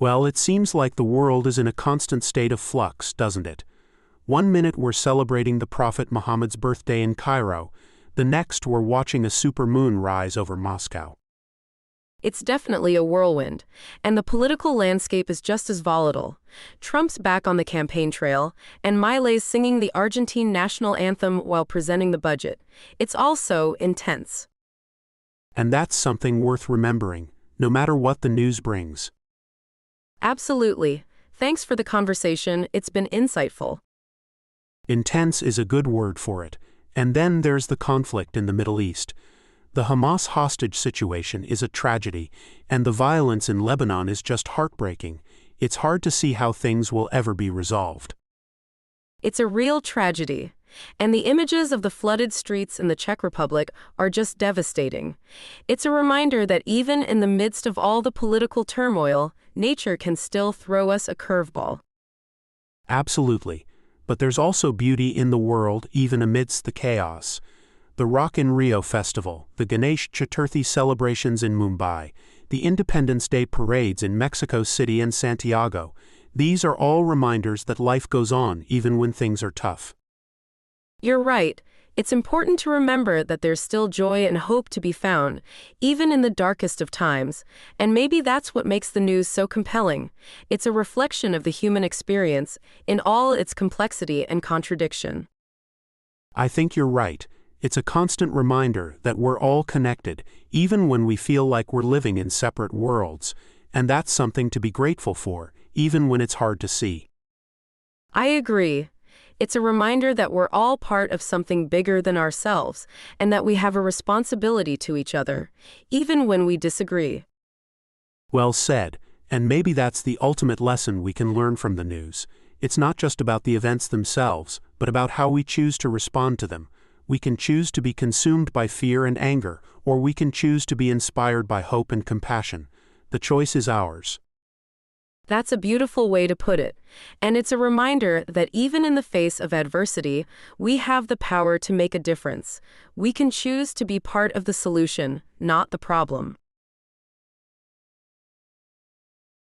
Well, it seems like the world is in a constant state of flux, doesn't it? One minute we're celebrating the Prophet Muhammad's birthday in Cairo, the next we're watching a supermoon rise over Moscow. It's definitely a whirlwind, and the political landscape is just as volatile. Trump's back on the campaign trail, and Milei's singing the Argentine national anthem while presenting the budget. It's all so intense. And that's something worth remembering, no matter what the news brings. Absolutely. Thanks for the conversation, it's been insightful. Intense is a good word for it. And then there's the conflict in the Middle East. The Hamas hostage situation is a tragedy, and the violence in Lebanon is just heartbreaking. It's hard to see how things will ever be resolved. It's a real tragedy, and the images of the flooded streets in the Czech Republic are just devastating. It's a reminder that even in the midst of all the political turmoil, nature can still throw us a curveball. Absolutely. But there's also beauty in the world even amidst the chaos. The Rock in Rio Festival, the Ganesh Chaturthi celebrations in Mumbai, the Independence Day parades in Mexico City and Santiago, these are all reminders that life goes on even when things are tough. You're right. It's important to remember that there's still joy and hope to be found, even in the darkest of times, and maybe that's what makes the news so compelling. It's a reflection of the human experience in all its complexity and contradiction. I think you're right. It's a constant reminder that we're all connected, even when we feel like we're living in separate worlds, and that's something to be grateful for, even when it's hard to see. I agree. It's a reminder that we're all part of something bigger than ourselves, and that we have a responsibility to each other, even when we disagree. Well said, and maybe that's the ultimate lesson we can learn from the news. It's not just about the events themselves, but about how we choose to respond to them. We can choose to be consumed by fear and anger, or we can choose to be inspired by hope and compassion. The choice is ours. That's a beautiful way to put it, and it's a reminder that even in the face of adversity, we have the power to make a difference. We can choose to be part of the solution, not the problem.